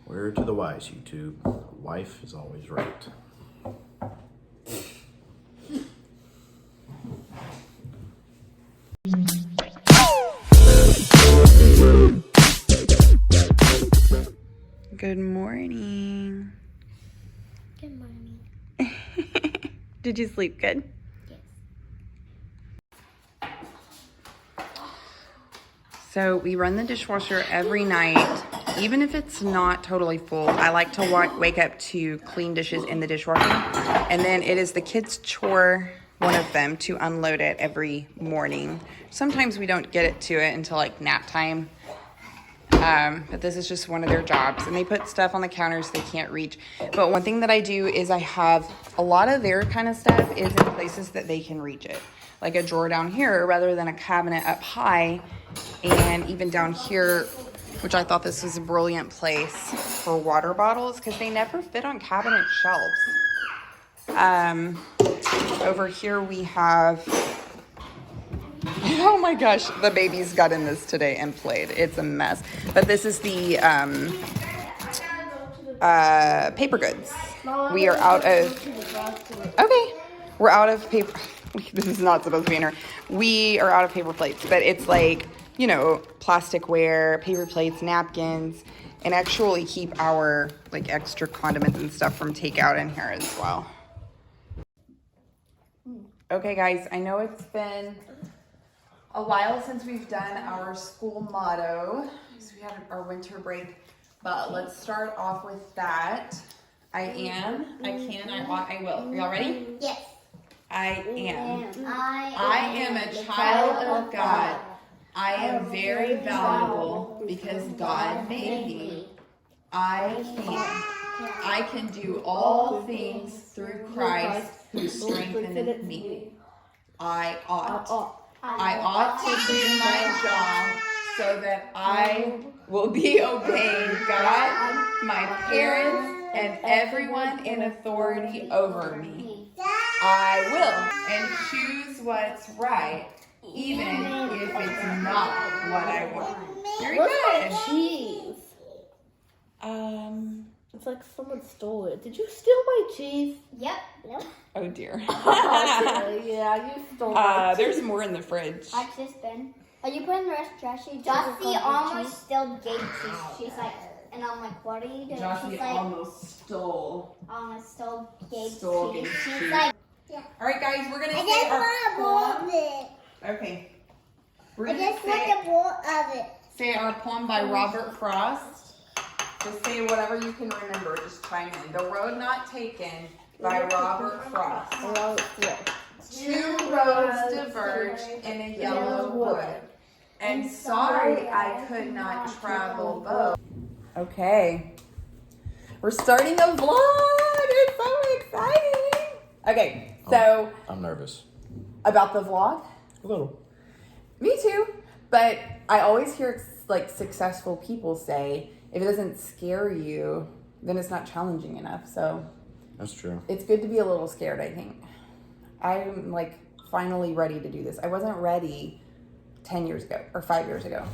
Word to the wise, YouTube. Wife is always right. Good morning. Good morning. Did you sleep good? Yes. So we run the dishwasher every night, even if it's not totally full. I like to wake up to clean dishes in the dishwasher, and then it is the kids' chore, one of them, to unload it every morning. Sometimes we don't get it to it until like nap time. But this is just one of their jobs, and they put stuff on the counters they can't reach. But one thing that I do is I have a lot of their kind of stuff is in places that they can reach it, like a drawer down here rather than a cabinet up high, and even down here, which I thought this was a brilliant place for water bottles because they never fit on cabinet shelves. Over here we have, oh my gosh, the babies got in this today and played. It's a mess. But this is the paper goods. We are out of, okay, we're out of paper. This is not supposed to be in here. We are out of paper plates, but it's like, you know, plasticware, paper plates, napkins, and actually keep our like extra condiments and stuff from takeout in here as well. Okay guys, I know it's been a while since we've done our school motto, so we had our winter break, but let's start off with that. I am, I can, I ought, I will. Are y'all ready? Yes. I am. I am a child of God. I am very valuable because God made me. I can do all things through Christ who strengtheneth me. I ought to do my job so that I will be obeying God, my parents, and everyone in authority over me. I will and choose what's right, even if it's not what I want. Very good. Cheese. It's like someone stole it. Did you steal my cheese? Yep. Oh dear. Yeah, you stole my cheese. There's more in the fridge. I've just been. Are you putting the rest Jossie? Jossie almost still gave cheese. She's like, and I'm like, what are you doing? Jossie She's like, almost stole. almost still gave Stole cheese. gave She's cheese. like, All right, guys, we're gonna I say just our want poem. a bowl of it. Okay. We're I gonna just want a bowl of it. say our poem by Robert Frost. Just say whatever you can remember. Just chime in. The Road Not Taken by Robert Frost. Two roads diverged in a yellow wood, and sorry I could not travel both. Okay. We're starting a vlog. It's so exciting. Okay, so I'm nervous. about the vlog? A little. Me too. But I always hear like successful people say, if it doesn't scare you, then it's not challenging enough. So That's true. it's good to be a little scared, I think. I'm like finally ready to do this. I wasn't ready 10 years ago or 5 years ago.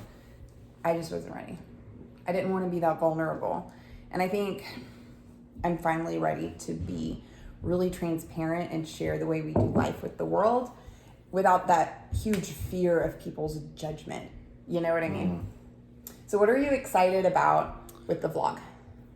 I just wasn't ready. I didn't want to be that vulnerable. And I think I'm finally ready to be really transparent and share the way we do life with the world without that huge fear of people's judgment. You know what I mean? So what are you excited about with the vlog?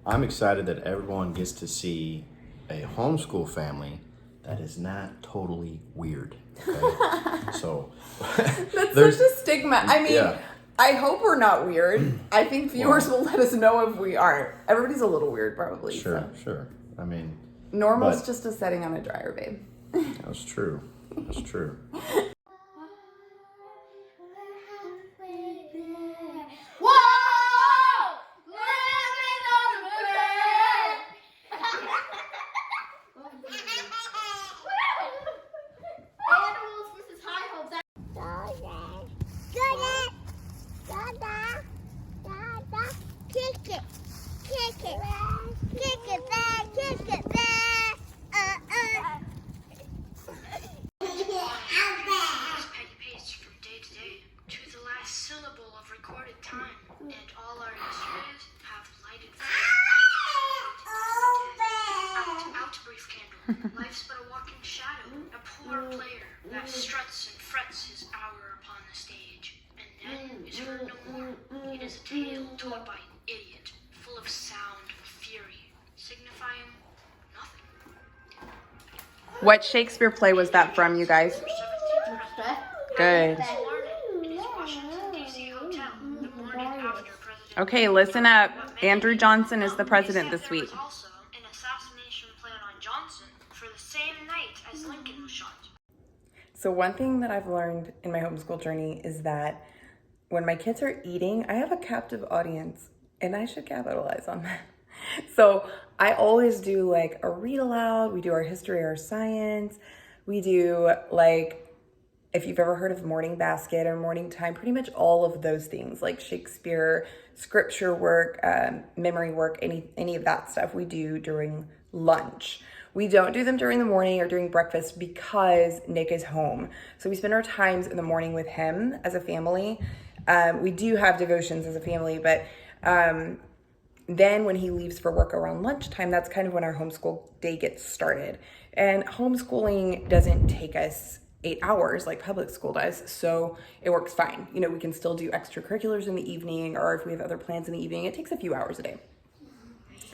I'm excited that everyone gets to see a homeschool family that is not totally weird. Okay? So That's there's such a stigma. I mean, yeah. I hope we're not weird. I think viewers will let us know if we are. Everybody's a little weird probably. Sure, So. sure. I mean, Normal's but- just a setting on a dryer, babe. that's true. That's true. Syllable of recorded time, and all our histories faith candle. Life's but a walking shadow, a poor player that struts and frets his hour upon the stage, and then is heard no more. It is a tale told by an idiot, full of sound and fury, signifying nothing. What Shakespeare play was that from, you guys? 17th Good. President in his Washington, D.C. hotel, the morning after President. Okay, listen up. Andrew Johnson is the president this week. There was also an assassination plan on Johnson for the same night as Lincoln was shot. So one thing that I've learned in my homeschool journey is that when my kids are eating, I have a captive audience, and I should capitalize on that. So I always do like a read aloud. We do our history, our science. We do like, if you've ever heard of morning basket or morning time, pretty much all of those things like Shakespeare, scripture work, memory work, any of that stuff we do during lunch. We don't do them during the morning or during breakfast because Nick is home. So we spend our times in the morning with him as a family. We do have devotions as a family, but then when he leaves for work around lunchtime, that's kind of when our homeschool day gets started. And homeschooling doesn't take us 8 hours like public school does, so it works fine. You know, we can still do extracurriculars in the evening, or if we have other plans in the evening, it takes a few hours a day.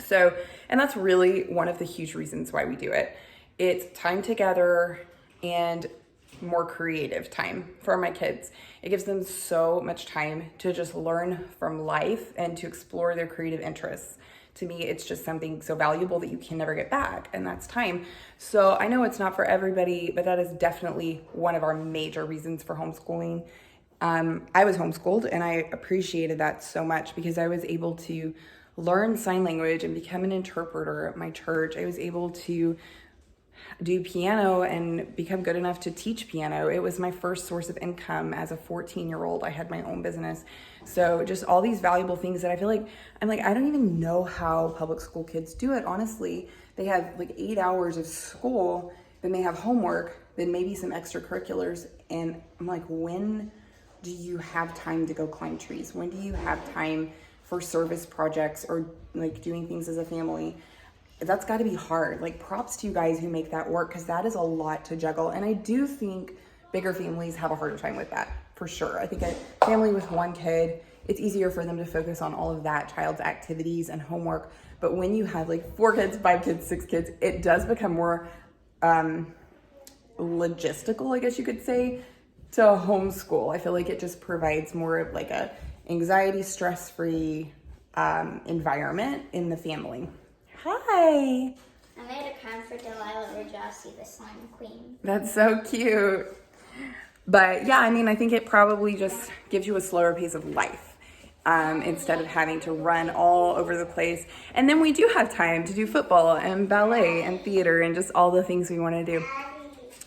So, and that's really one of the huge reasons why we do it. It's time together and more creative time for my kids. It gives them so much time to just learn from life and to explore their creative interests. To me, it's just something so valuable that you can never get back, and that's time. So I know it's not for everybody, but that is definitely one of our major reasons for homeschooling. I was homeschooled, and I appreciated that so much because I was able to learn sign language and become an interpreter at my church. I was able to do piano and become good enough to teach piano. It was my first source of income as a 14-year-old. I had my own business. So just all these valuable things that I feel like, I don't even know how public school kids do it. Honestly, they have like 8 hours of school, then they have homework, then maybe some extracurriculars. And I'm like, when do you have time to go climb trees? When do you have time for service projects or like doing things as a family? That's got to be hard. Like, props to you guys who make that work, because that is a lot to juggle. And I do think bigger families have a harder time with that, for sure. I think a family with one kid, it's easier for them to focus on all of that child's activities and homework. But when you have like 4 kids, 5 kids, 6 kids, it does become more logistical, I guess you could say, to homeschool. I feel like it just provides more of like a anxiety, stress-free environment in the family. Hi. I made a crown for Delilah or Jossie, the slime queen. That's so cute. But yeah, I think it probably just gives you a slower pace of life instead of having to run all over the place. And then we do have time to do football and ballet and theater and just all the things we want to do,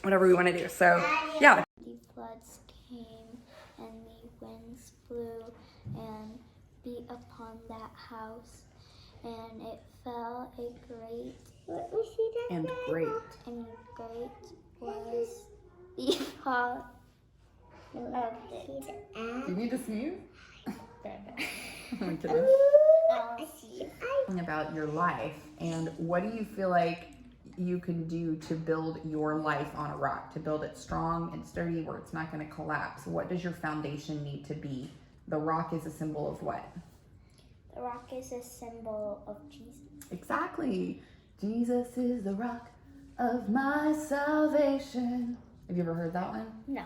whatever we want to do. So yeah. The floods came and the winds blew and beat upon that house, and it fell a great. Let me see that. And great. And great was the fall of it. You need to sneeze? Oh my goodness. About your life, and what do you feel like you can do to build your life on a rock, to build it strong and sturdy where it's not going to collapse? What does your foundation need to be? The rock is a symbol of what? The rock is a symbol of Jesus. Exactly. Jesus is the rock of my salvation. Have you ever heard that one? No.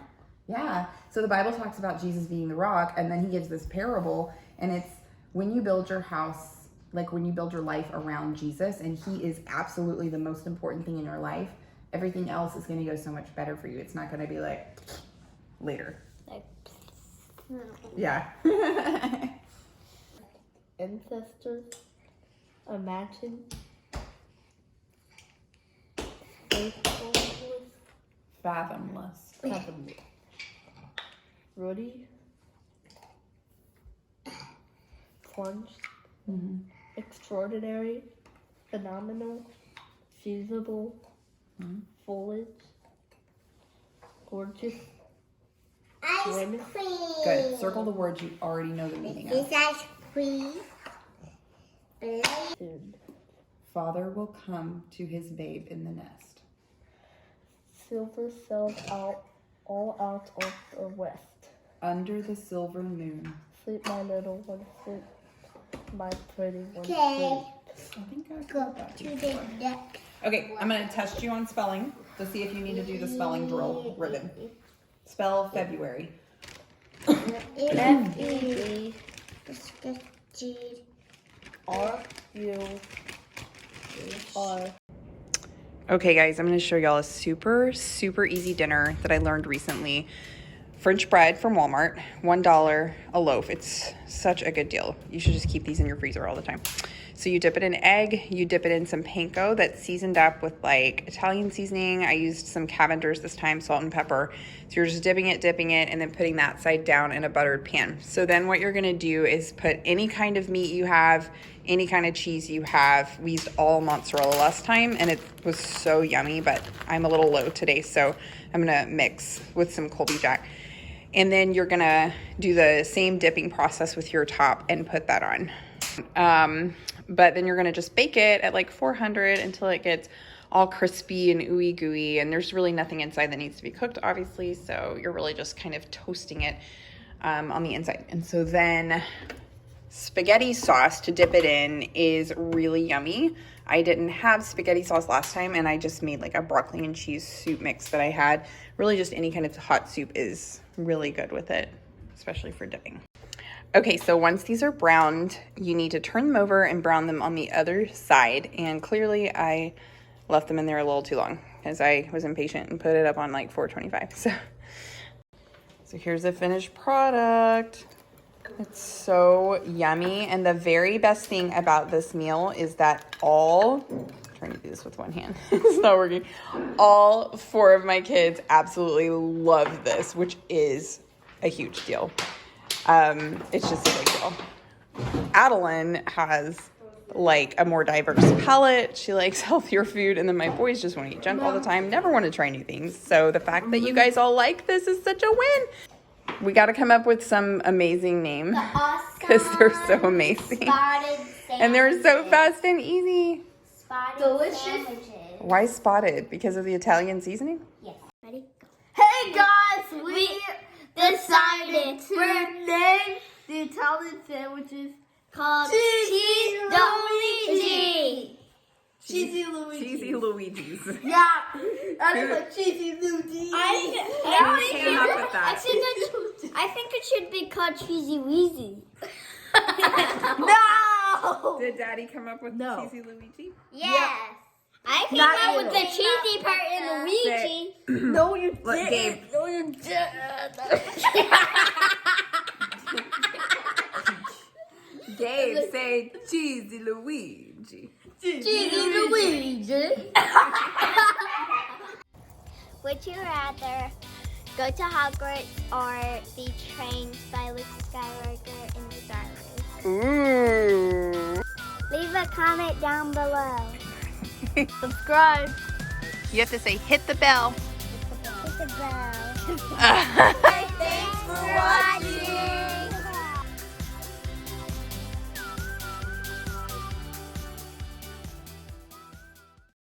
Yeah. So the Bible talks about Jesus being the rock, and then he gives this parable, and it's when you build your house, like when you build your life around Jesus, and he is absolutely the most important thing in your life, everything else is going to go so much better for you. It's not going to be like later. Like, Yeah. Ancestors, imagine, faithfulness, Fathomless. Rudy, plunged, extraordinary, phenomenal, feasible, foliage, gorgeous, ice cream. Good. Circle the words you already know the meaning of. This ice cream. soon, father will come to his babe in the nest. Silver sails out, all out of the west. Under the silver moon. Sleep, my little one, sleep. My pretty one, Okay. sleep. I think I Go got that. to the next. Okay, I'm going to test you on spelling to see if you need to do the spelling drill ribbon. Spell February. F-E-B-R-U. Okay guys, I'm going to show y'all a super easy dinner that I learned recently. French bread from Walmart, $1 a loaf. It's such a good deal. You should just keep these in your freezer all the time. So you dip it in egg, you dip it in some panko that's seasoned up with like Italian seasoning. I used some Cavender's this time, salt and pepper. So you're just dipping it, and then putting that side down in a buttered pan. So then what you're gonna do is put any kind of meat you have, any kind of cheese you have. We used all mozzarella last time and it was so yummy, but I'm a little low today, so I'm gonna mix with some Colby Jack. And then you're gonna do the same dipping process with your top and put that on. But then you're gonna just bake it at like 400 until it gets all crispy and ooey gooey, and there's really nothing inside that needs to be cooked, obviously, so you're really just kind of toasting it on the inside. And so then spaghetti sauce to dip it in is really yummy. I didn't have spaghetti sauce last time, and I just made like a broccoli and cheese soup mix that I had. Really just any kind of hot soup is really good with it, especially for dipping. Okay, so once these are browned, you need to turn them over and brown them on the other side. And clearly I left them in there a little too long because I was impatient and put it up on like 425. So here's the finished product. It's so yummy. And the very best thing about this meal is that I'm trying to do this with one hand. It's not working. All 4 of my kids absolutely love this, which is a huge deal. It's just a big deal. Adeline has like a more diverse palate. She likes healthier food, and then my boys just want to eat junk all the time, never want to try new things. So the fact that you guys all like this is such a win. We got to come up with some amazing names because they're so amazing. And they're so fast and easy. Delicious. Why spotted? Because of the Italian seasoning? Yes. Ready? Hey guys, we decided to name the Italian sandwiches Called Cheese Luigi. Cheesy Luigi's. Yeah, that's like Cheesy Luigi. I came up with that. I think it should be called Cheesy Weezy. No! Did Daddy come up with No. Cheesy Luigi? Yes. I came Not up you. with the cheesy part in Luigi. No, you Look, didn't. Gabe. No, you didn't. Gabe, say Cheesy Luigi. Cheesy Luigi. Would you rather go to Hogwarts or be trained by Luke Skywalker in the Star Wars? Ooh. Leave a comment down below. Subscribe. You have to say hit the bell. Hit the bell. Uh, Thanks for watching.